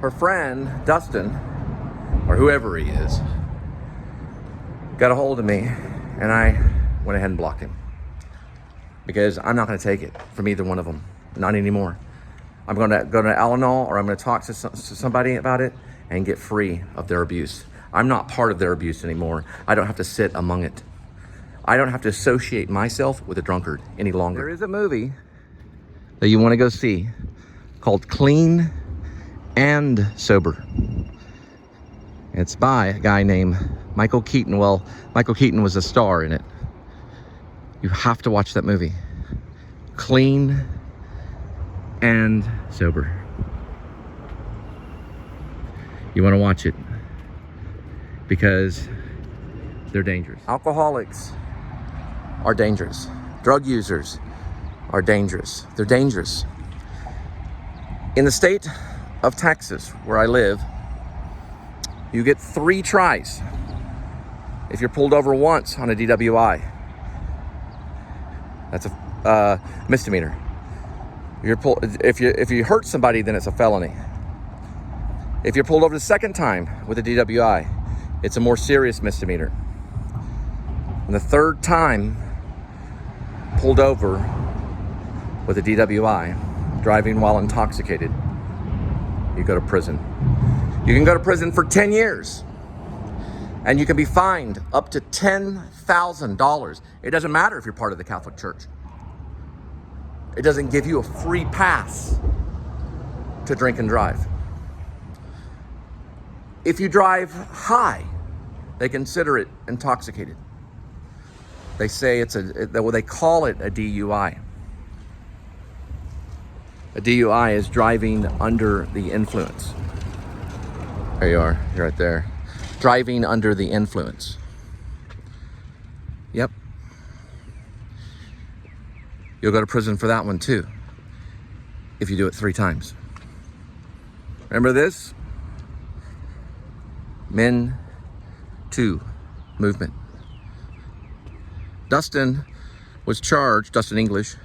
her friend, Dustin, or whoever he is, got a hold of me, and I went ahead and blocked him. Because I'm not going to take it from either one of them. Not anymore. I'm going to go to Al-Anon, or I'm going to talk to somebody about it and get free of their abuse. I'm not part of their abuse anymore. I don't have to sit among it. I don't have to associate myself with a drunkard any longer. There is a movie that you want to go see called Clean and Sober. It's by a guy named Michael Keaton. Well, Michael Keaton was a star in it. You have to watch that movie. Clean and Sober. You want to watch it because they're dangerous. Alcoholics are dangerous. Drug users are dangerous. They're dangerous. In the state of Texas, where I live, you get 3 tries if you're pulled over once on a DWI. That's a misdemeanor. If you hurt somebody, then it's a felony. If you're pulled over the second time with a DWI, it's a more serious misdemeanor. And the third time pulled over with a DWI, driving while intoxicated, you go to prison. You can go to prison for 10 years. And you can be fined up to $10,000. It doesn't matter if you're part of the Catholic Church. It doesn't give you a free pass to drink and drive. If you drive high, they consider it intoxicated. They say they call it a DUI. A DUI is driving under the influence. There you are, you're right there. Driving under the influence. Yep. You'll go to prison for that one too, if you do it 3 times. Remember this? Men Too movement. Dustin was charged, Dustin English,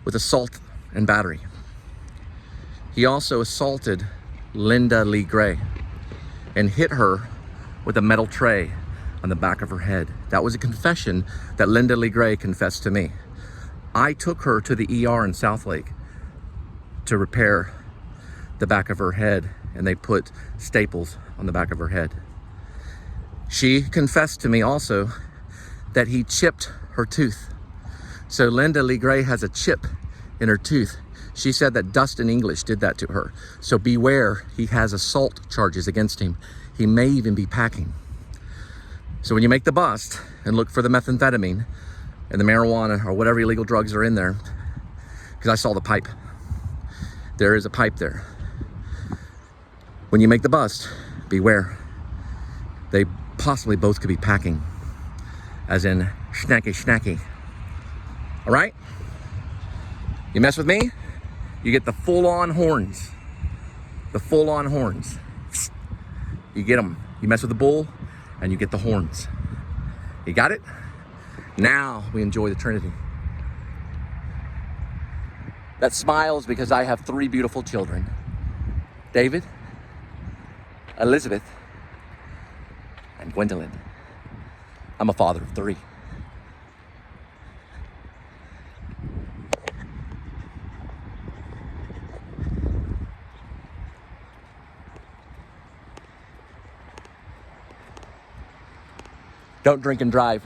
with assault and battery. He also assaulted Linda Lee Gray and hit her with a metal tray on the back of her head. That was a confession that Linda Lee Gray confessed to me. I took her to the ER in Southlake to repair the back of her head, and they put staples on the back of her head. She confessed to me also that he chipped her tooth. So Linda Lee Gray has a chip in her tooth. She said that Dustin English did that to her. So beware, he has assault charges against him. He may even be packing. So when you make the bust and look for the methamphetamine and the marijuana or whatever illegal drugs are in there, because I saw the pipe. There is a pipe there. When you make the bust, beware. They possibly both could be packing, as in snacky snacky. All right? You mess with me, you get the full-on horns. The full-on horns. You get them. You mess with the bull, and you get the horns. You got it? Now we enjoy the Trinity. That smiles because I have 3 beautiful children. David, Elizabeth, and Gwendolyn. I'm a father of 3. Don't drink and drive.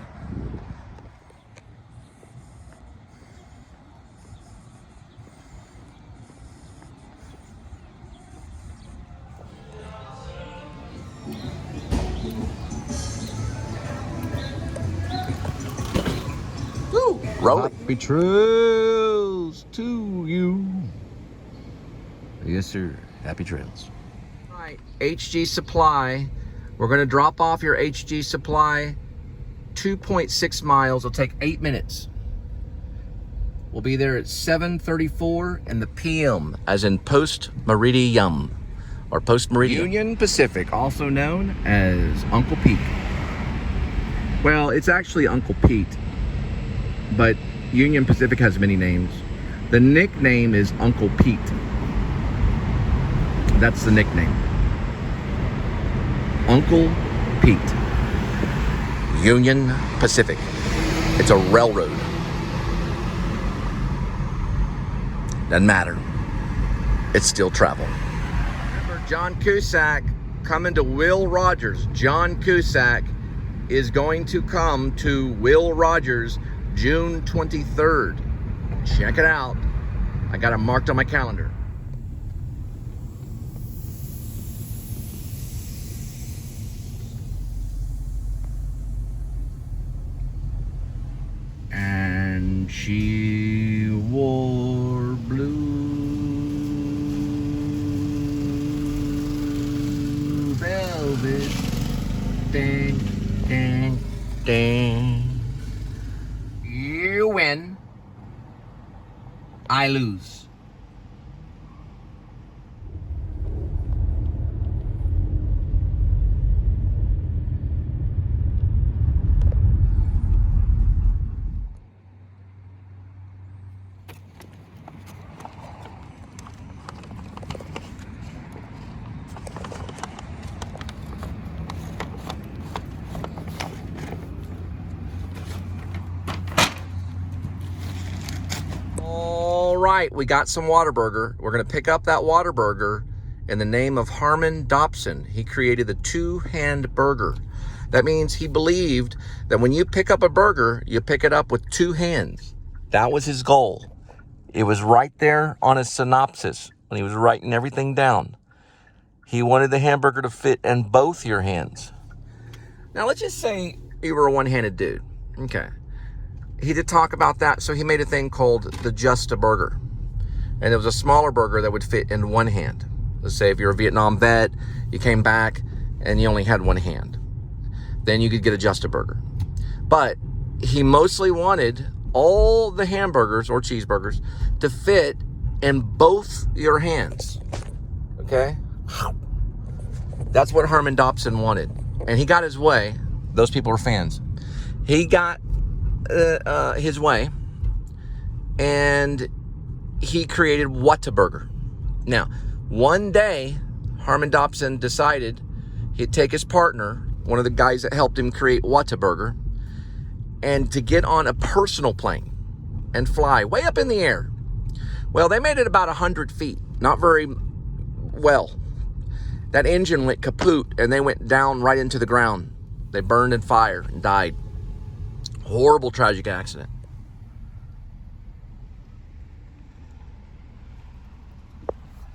Woo! Roll it. Happy trails to you. Yes, sir. Happy trails. All right, HG Supply. We're going to drop off your HG Supply 2.6 miles. It'll take 8 minutes. We'll be there at 7:34 in the PM, as in post-meridium, or post-meridian. Union Pacific, also known as Uncle Pete. Well, it's actually Uncle Pete, but Union Pacific has many names. The nickname is Uncle Pete. That's the nickname. Uncle Pete. Union Pacific. It's a railroad. Doesn't matter. It's still travel. Remember, John Cusack coming to Will Rogers. John Cusack is going to come to Will Rogers June 23rd. Check it out. I got it marked on my calendar. And she wore blue velvet. Ding, ding, ding. You win. I lose. Right, we got some Whataburger. We're going to pick up that Whataburger in the name of Harmon Dobson. He created the two-hand burger. That means he believed that when you pick up a burger, you pick it up with two hands. That was his goal. It was right there on his synopsis when he was writing everything down. He wanted the hamburger to fit in both your hands. Now, let's just say you were a one-handed dude. Okay. He did talk about that, so he made a thing called the Just a Burger. And it was a smaller burger that would fit in one hand. Let's say if you're a Vietnam vet, you came back and you only had one hand. Then you could get a Just a Burger. But he mostly wanted all the hamburgers or cheeseburgers to fit in both your hands. Okay? That's what Harmon Dobson wanted. And he got his way. Those people were fans. He got his way, and he created Whataburger. Now, one day, Harmon Dobson decided he'd take his partner, one of the guys that helped him create Whataburger, and to get on a personal plane and fly way up in the air. Well, they made it about 100 feet, not very well. That engine went kaput, and they went down right into the ground. They burned in fire and died. Horrible, tragic accident.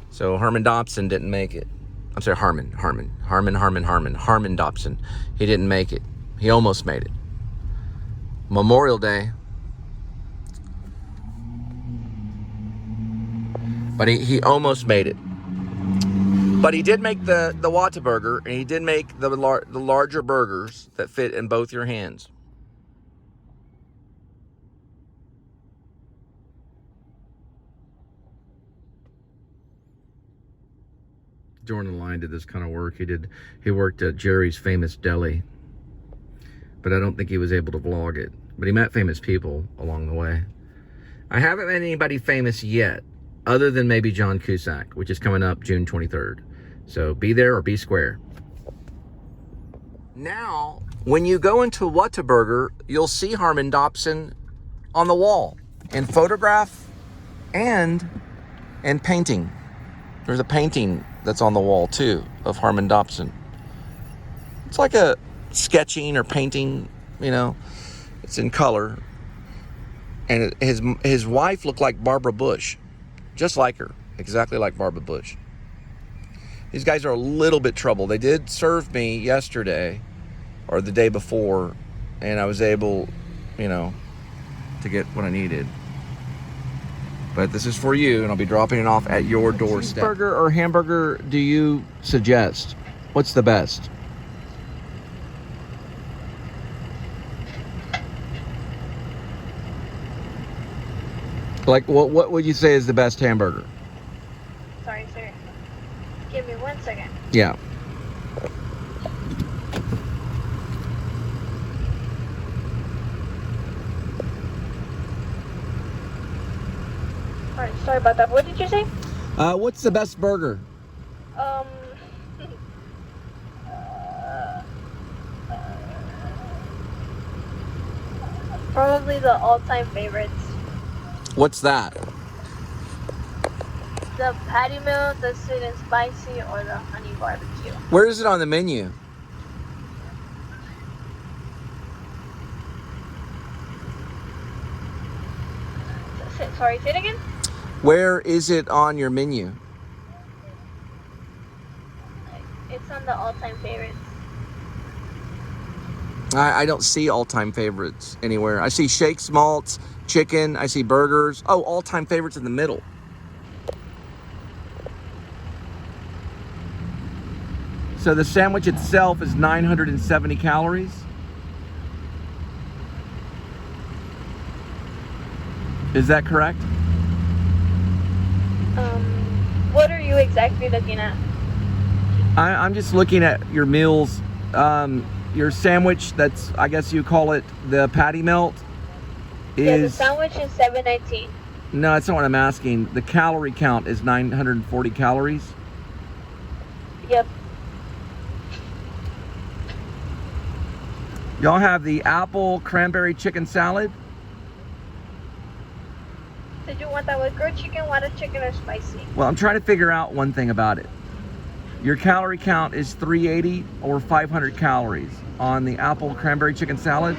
So Harmon Dobson didn't make it. I'm sorry, Harmon Dobson. He didn't make it. He almost made it. Memorial Day. But he almost made it. But he did make the Whataburger, and he did make the larger burgers that fit in both your hands. Jordan Line did this kind of work. He worked at Jerry's Famous Deli, but I don't think he was able to vlog it. But he met famous people along the way. I haven't met anybody famous yet, other than maybe John Cusack, which is coming up June 23rd. So be there or be square. Now, when you go into Whataburger, you'll see Harmon Dobson on the wall in photograph and in painting. There's a painting that's on the wall too of Harmon Dobson. It's like a sketching or painting, you know. It's in color, and his wife looked like Barbara Bush, just like her, exactly like Barbara Bush. These guys are a little bit trouble. They did serve me yesterday or the day before, and I was able, you know, to get what I needed. But this is for you, and I'll be dropping it off at your doorstep. Cheeseburger or hamburger do you suggest? What's the best? Like, what would you say is the best hamburger? Sorry, sir. Give me 1 second. Yeah. Alright, sorry about that. What did you say? What's the best burger? Um, probably the all-time favorites. What's that? The patty melt, the sweet and spicy, or the honey barbecue. Where is it on the menu? Sorry, say it again? Where is it on your menu? It's on the all-time favorites. I don't see all-time favorites anywhere. I see shakes, malts, chicken. I see burgers. Oh, all-time favorites in the middle. So the sandwich itself is 970 calories. Is that correct? What are you exactly looking at? I'm just looking at your meals. Your sandwich, that's, I guess you call it the patty melt, is... Yeah, the sandwich is $7.19. No, that's not what I'm asking. The calorie count is 940 calories. Yep. Y'all have the apple cranberry chicken salad. Did you want that with grilled chicken, water chicken, or spicy? Well, I'm trying to figure out one thing about it. Your calorie count is 380 or 500 calories on the apple cranberry chicken salad.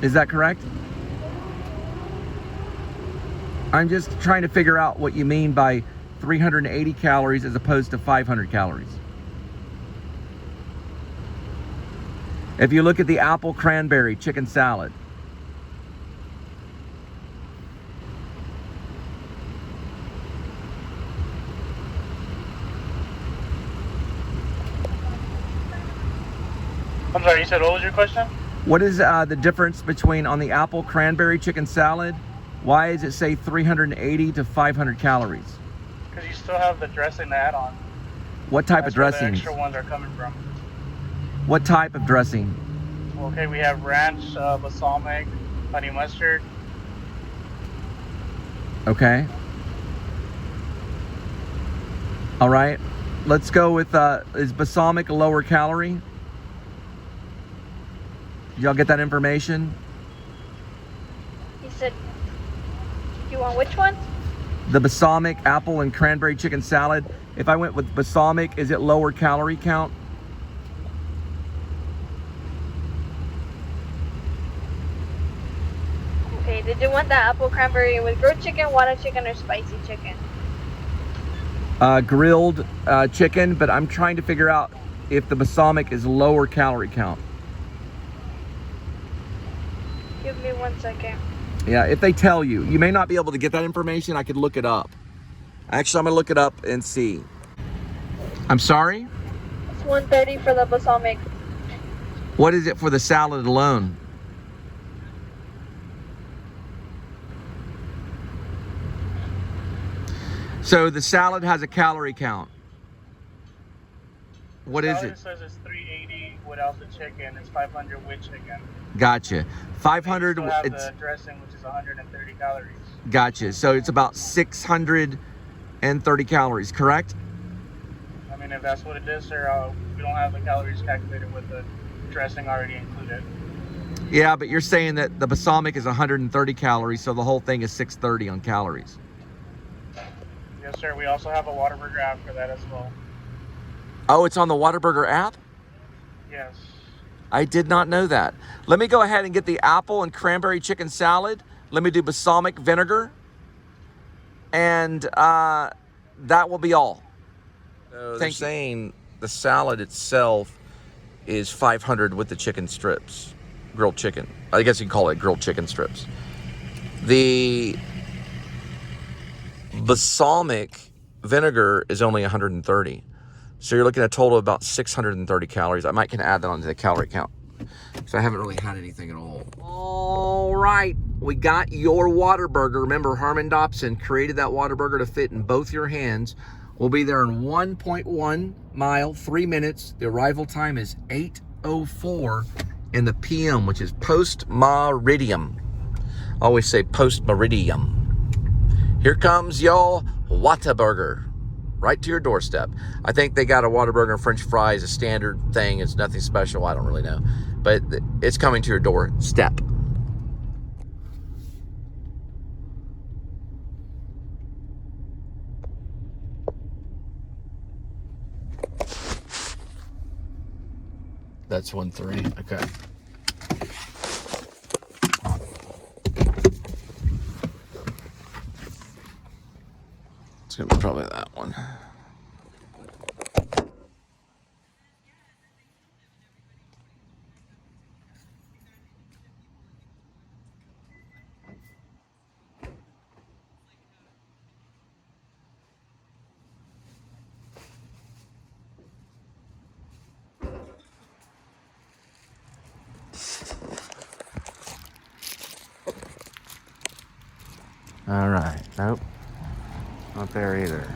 Is that correct? I'm just trying to figure out what you mean by 380 calories as opposed to 500 calories. If you look at the apple cranberry chicken salad, I'm sorry, you said what was your question? what is the difference between on the apple cranberry chicken salad? Why does it say 380 to 500 calories? Because you still have the dressing to add on. What type That's of where dressing? the extra ones are coming from. What type of dressing? Okay, we have ranch, balsamic, honey mustard. Okay. All right. Let's go with, is balsamic a lower calorie? Y'all get that information? He said, you want which one? The balsamic apple and cranberry chicken salad. If I went with balsamic, is it lower calorie count? Okay, did you want the apple cranberry with grilled chicken, water chicken, or spicy chicken? Grilled chicken, but I'm trying to figure out if the balsamic is lower calorie count. Give me 1 second. Yeah, if they tell you. You may not be able to get that information. I could look it up. Actually, I'm going to look it up and see. I'm sorry? It's $1.30 for the balsamic. What is it for the salad alone? So the salad has a calorie count. What is Salad it? says it's 380 without the chicken. It's 500 with chicken. Gotcha. 500. You still have It's the dressing, which is 130 calories. gotcha. So it's about 630 calories, correct? I mean, if that's what it is, sir, we don't have the calories calculated with the dressing already included. Yeah, but you're saying that the balsamic is 130 calories, so the whole thing is 630 on calories. Yes, sir. We also have a Whataburger app for that as well. Oh, it's on the Whataburger app? Yes. I did not know that. Let me go ahead and get the apple and cranberry chicken salad. Let me do balsamic vinegar. And that will be all. So they're saying the salad itself is 500 with the chicken strips. Grilled chicken. I guess you can call it grilled chicken strips. The balsamic vinegar is only 130. So you're looking at a total of about 630 calories. I might can add that onto the calorie count. So I haven't really had anything at all. All right, we got your Whataburger. Remember, Harmon Dobson created that Whataburger to fit in both your hands. We'll be there in 1.1 mile, 3 minutes. The arrival time is 8:04 in the PM, which is post-meridium. I always say post-meridium. Here comes your Whataburger, right to your doorstep. I think they got a Whataburger and French fries, a standard thing. It's nothing special. I don't really know, but it's coming to your doorstep. That's 1-3. Okay. It's gonna be probably that one. All right. Nope. Not there either.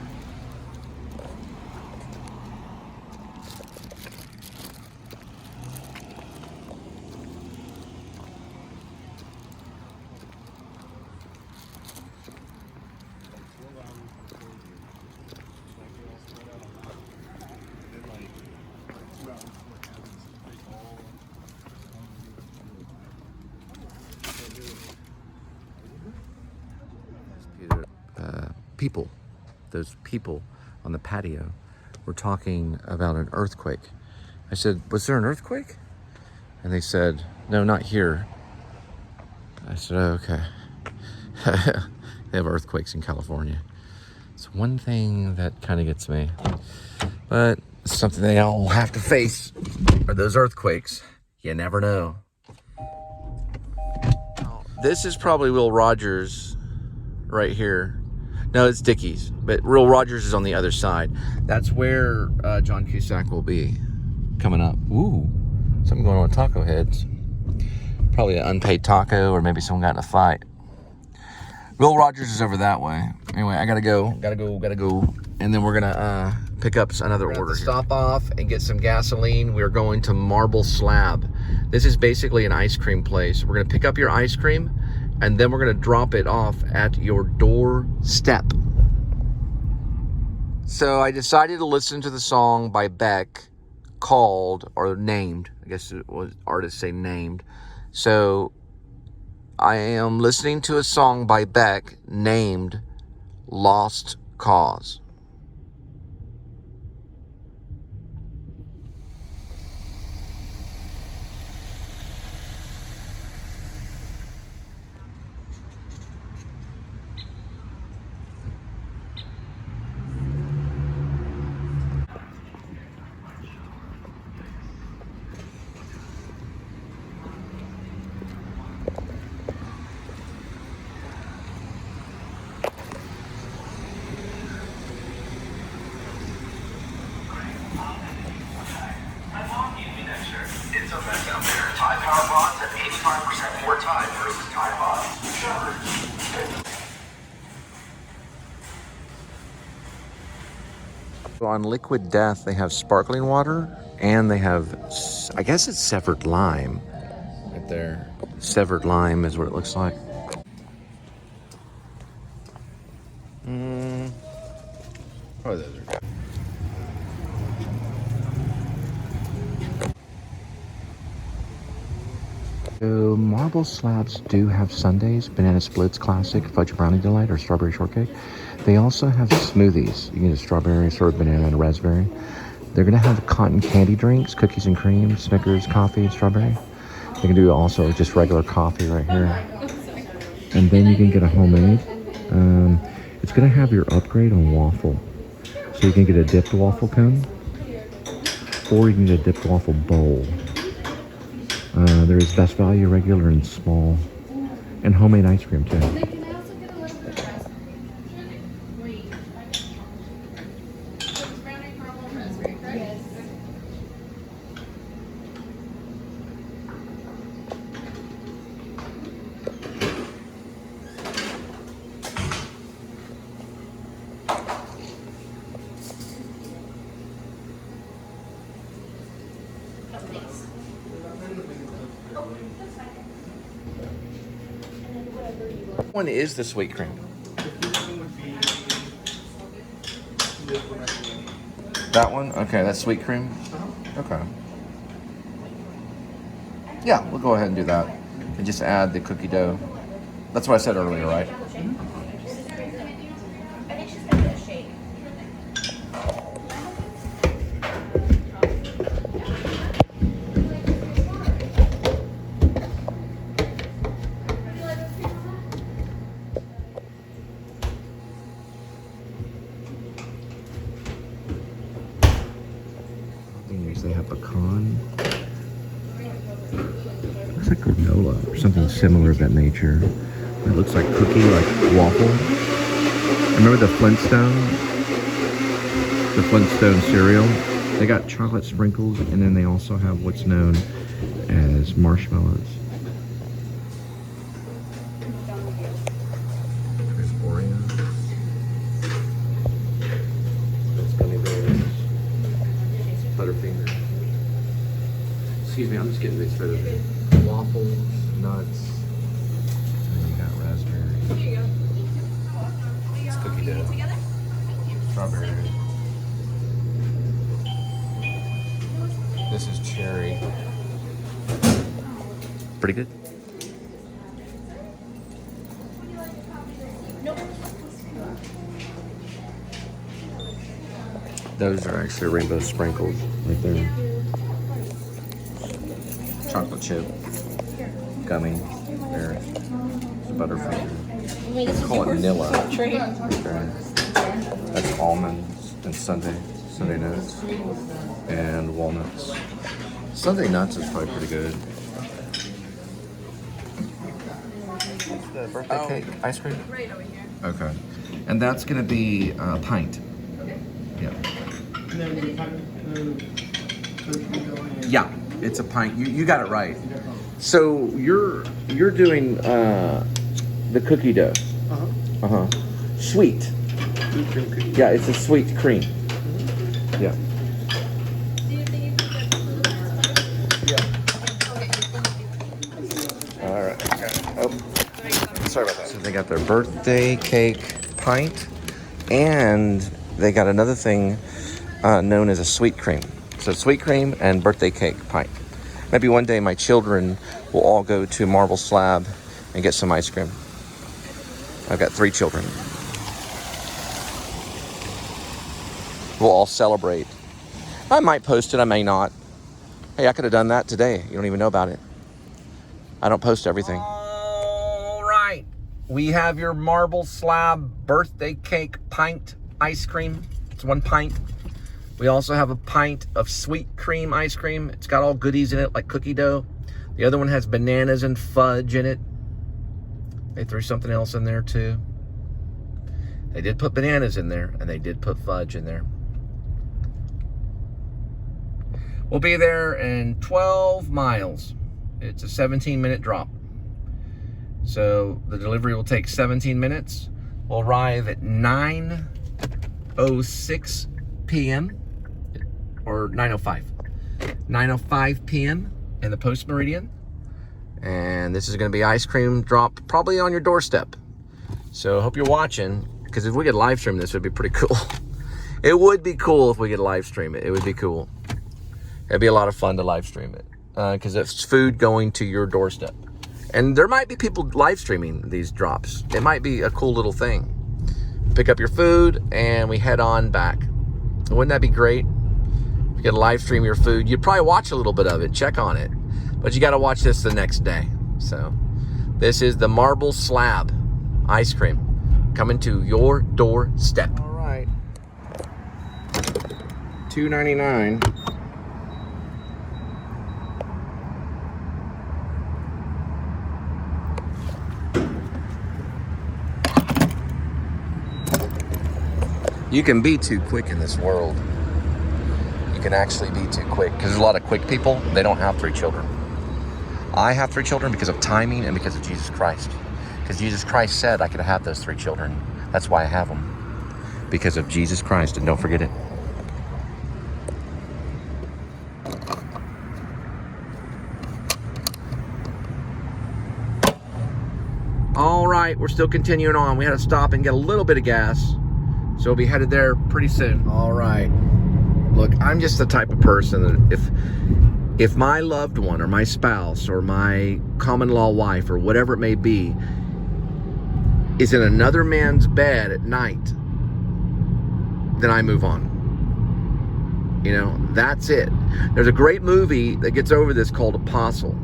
Those people on the patio were talking about an earthquake. I said, was there an earthquake? And they said, no, not here. I said, oh, okay. They have earthquakes in California. It's one thing that kind of gets me. But it's something they all have to face, are those earthquakes. You never know. This is probably Will Rogers right here. No, it's Dickie's, but Will Rogers is on the other side. That's where John Cusack will be coming up. Ooh, something going on with Taco Heads. Probably an unpaid taco, or maybe someone got in a fight. Will Rogers is over that way. Anyway, I gotta go. And then we're gonna pick up another order. Stop off and get some gasoline. We're going to Marble Slab. This is basically an ice cream place. We're gonna pick up your ice cream, and then we're gonna drop it off at your doorstep. So I decided to listen to the song by Beck called, or named, I guess it was artists say named. So I am listening to a song by Beck named Lost Cause. On Liquid Death, they have sparkling water, and they have, I guess it's severed lime. Right there. Severed lime is what it looks like. Oh, those are good. So Marble Slabs do have sundaes, banana splits classic, fudge brownie delight, or strawberry shortcake. They also have smoothies. You can get a strawberry, sorbet banana, and a raspberry. They're gonna have cotton candy drinks, cookies and cream, Snickers, coffee, and strawberry. They can do also just regular coffee right here. And then you can get a homemade. It's gonna have your upgrade on waffle. So you can get a dipped waffle cone, or you can get a dipped waffle bowl. There is best value, regular, and small, and homemade ice cream too. One is the sweet cream. That one? Okay, that's sweet cream? Okay. Yeah, we'll go ahead and do that. And just add the cookie dough. That's what I said earlier, right? They have pecan. Looks like granola or something similar of that nature. It looks like cookie, like waffle. Remember the Flintstones? The Flintstone cereal? They got chocolate sprinkles, and then they also have what's known as marshmallows. There's Oreos. There's gummy bears. Butterfinger. Excuse me, I'm just getting mixed with it. Waffles, nuts, and then you got raspberry. Here you go. It's cookie dough. Strawberry. This is cherry. Pretty good. Those are actually rainbow sprinkles right there. Chocolate chip, gummy, there. It's a Butterfinger. Call it Nilla. Okay. That's almonds and Sunday nuts, and walnuts. Sunday nuts is probably pretty good. The birthday cake ice cream? Right over here. Okay. And that's gonna be a pint. Okay. Yeah. Yeah, it's a pint. You got it right. So you're doing the cookie dough. Sweet. Yeah, it's a sweet cream. Yeah. All right. Oh, sorry about that. So they got their birthday cake pint, and they got another thing known as a sweet cream. So sweet cream and birthday cake pint. Maybe one day my children will all go to Marble Slab and get some ice cream. I've got 3 children. We'll all celebrate. I might post it, I may not. Hey, I could have done that today. You don't even know about it. I don't post everything. All right. We have your Marble Slab birthday cake pint ice cream. It's 1 pint. We also have a pint of sweet cream ice cream. It's got all goodies in it, like cookie dough. The other one has bananas and fudge in it. They threw something else in there too. They did put bananas in there, and they did put fudge in there. We'll be there in 12 miles. It's a 17-minute drop. So the delivery will take 17 minutes. We'll arrive at 9:06 p.m. or 9:05. 9:05 p.m. in the Post Meridian. And this is going to be ice cream drop probably on your doorstep. So I hope you're watching, because if we could live stream this, it would be pretty cool. It would be cool if we could live stream it. It would be cool. It'd be a lot of fun to live stream it, because it's food going to your doorstep. And there might be people live streaming these drops. It might be a cool little thing. Pick up your food and we head on back. Wouldn't that be great? If you could live stream your food, you'd probably watch a little bit of it, check on it. But you got to watch this the next day. So this is the Marble Slab ice cream coming to your doorstep. All right. $2.99. You can be too quick in this world. You can actually be too quick, because there's a lot of quick people. They don't have 3 children. I have 3 children because of timing and because of Jesus Christ. Because Jesus Christ said I could have those 3 children. That's why I have them. Because of Jesus Christ, and don't forget it. All right, we're still continuing on. We had to stop and get a little bit of gas. So we'll be headed there pretty soon. All right. Look, I'm just the type of person that if my loved one or my spouse or my common law wife or whatever it may be is in another man's bed at night, then I move on. You know, that's it. There's a great movie that gets over this called Apostle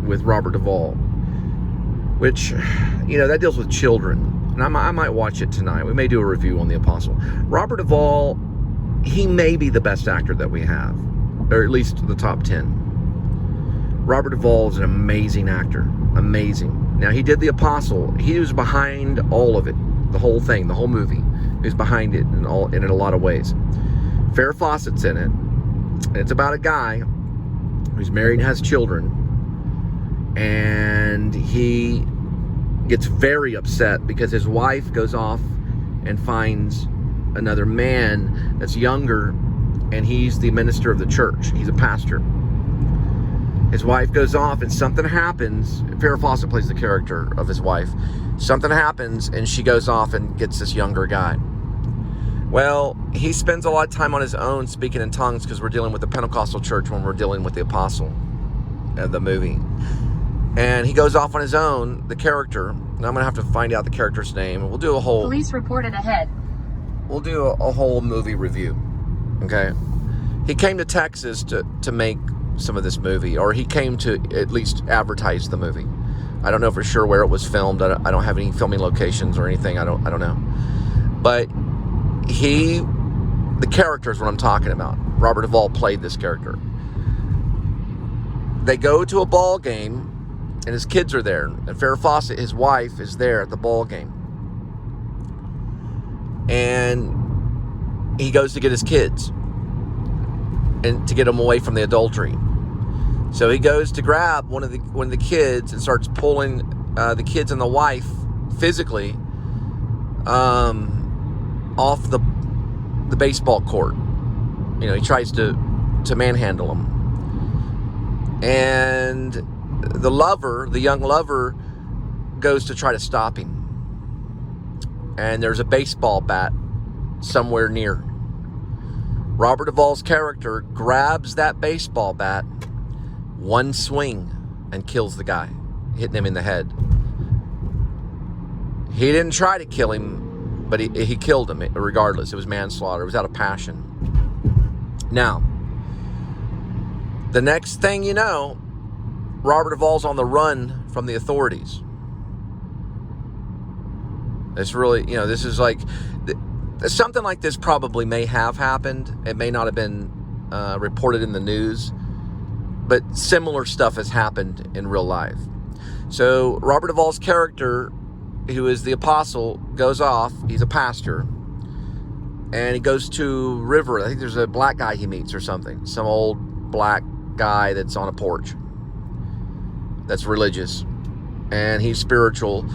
with Robert Duvall, which, you know, that deals with children. And I might watch it tonight. We may do a review on The Apostle. Robert Duvall, he may be the best actor that we have, or at least the top 10. Robert Duvall is an amazing actor. Amazing. Now, he did The Apostle. He was behind all of it. The whole thing, the whole movie. He was behind it in a lot of ways. Farrah Fawcett's in it. And it's about a guy who's married and has children. And he gets very upset because his wife goes off and finds another man that's younger, and he's the minister of the church. He's a pastor. His wife goes off and something happens. Farrah Fawcett plays the character of his wife. Something happens and she goes off and gets this younger guy. Well, he spends a lot of time on his own speaking in tongues because we're dealing with the Pentecostal church when we're dealing with the Apostle, the movie. And he goes off on his own, the character, and I'm going to have to find out the character's name. We'll do a whole... Police reported ahead. We'll do a whole movie review, okay? He came to Texas to make some of this movie, or he came to at least advertise the movie. I don't know for sure where it was filmed. I don't have any filming locations or anything. I don't know. But the character is what I'm talking about. Robert Duvall played this character. They go to a ball game, and his kids are there. And Farrah Fawcett, his wife, is there at the ball game. And he goes to get his kids and to get them away from the adultery. So he goes to grab one of the kids and starts pulling the kids and the wife physically off the baseball court. You know, he tries to manhandle them. And the young lover, goes to try to stop him. And there's a baseball bat somewhere near. Robert Duvall's character grabs that baseball bat, one swing, and kills the guy, hitting him in the head. He didn't try to kill him, but he killed him regardless. It was manslaughter. It was out of passion. Now, the next thing you know, Robert Duvall's on the run from the authorities. It's really, you know, this is like, something like this probably may have happened. It may not have been reported in the news, but similar stuff has happened in real life. So Robert Duvall's character, who is the Apostle, goes off. He's a pastor. And he goes to river. I think there's a black guy he meets or something. Some old black guy that's on a porch. That's religious. And he's spiritual.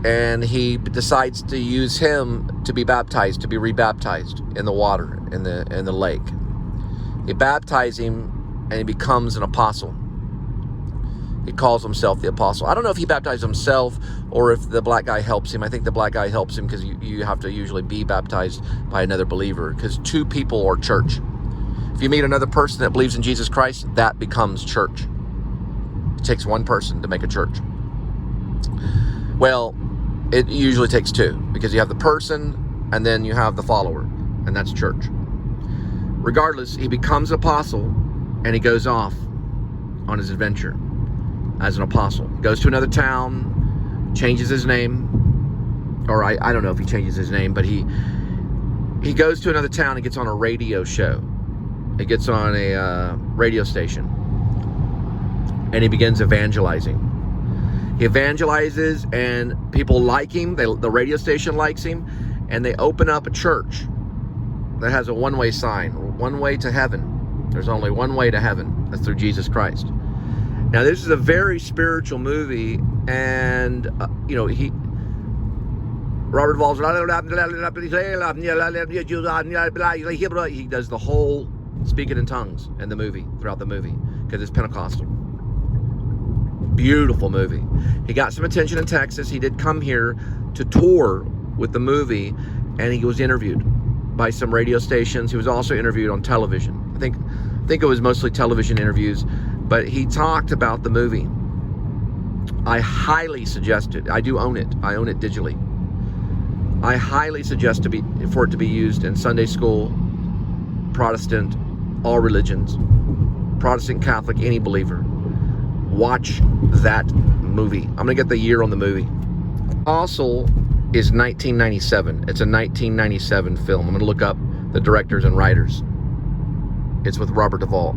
And he decides to use him to be baptized, to be rebaptized in the water, in the lake. He baptizes him, and he becomes an apostle. He calls himself the Apostle. I don't know if he baptized himself or if the black guy helps him. I think the black guy helps him because you have to usually be baptized by another believer, because two people are church. If you meet another person that believes in Jesus Christ, that becomes church. It takes one person to make a church. Well, it usually takes two, because you have the person and then you have the follower, and that's church. Regardless, he becomes an apostle, and he goes off on his adventure as an apostle. Goes to another town, changes his name, or I don't know if he changes his name, but he goes to another town and gets on a radio show. He gets on a radio station, and he begins evangelizing. He evangelizes, and people like him. The radio station likes him, and they open up a church that has a one-way sign, one way to heaven. There's only one way to heaven. That's through Jesus Christ. Now, this is a very spiritual movie, and Robert Duvall's, he does the whole speaking in tongues in the movie, throughout the movie, because it's Pentecostal. Beautiful movie. He got some attention in Texas. He did come here to tour with the movie and he was interviewed by some radio stations. He was also interviewed on television. I think it was mostly television interviews, but he talked about the movie. I highly suggest it. I do own it. I own it digitally. I highly suggest for it to be used in Sunday school, Protestant, all religions, Protestant, Catholic, any believer. Watch that movie. I'm gonna get the year on the movie. Also is 1997. It's a 1997 film. I'm gonna look up the directors and writers. It's with Robert Duvall.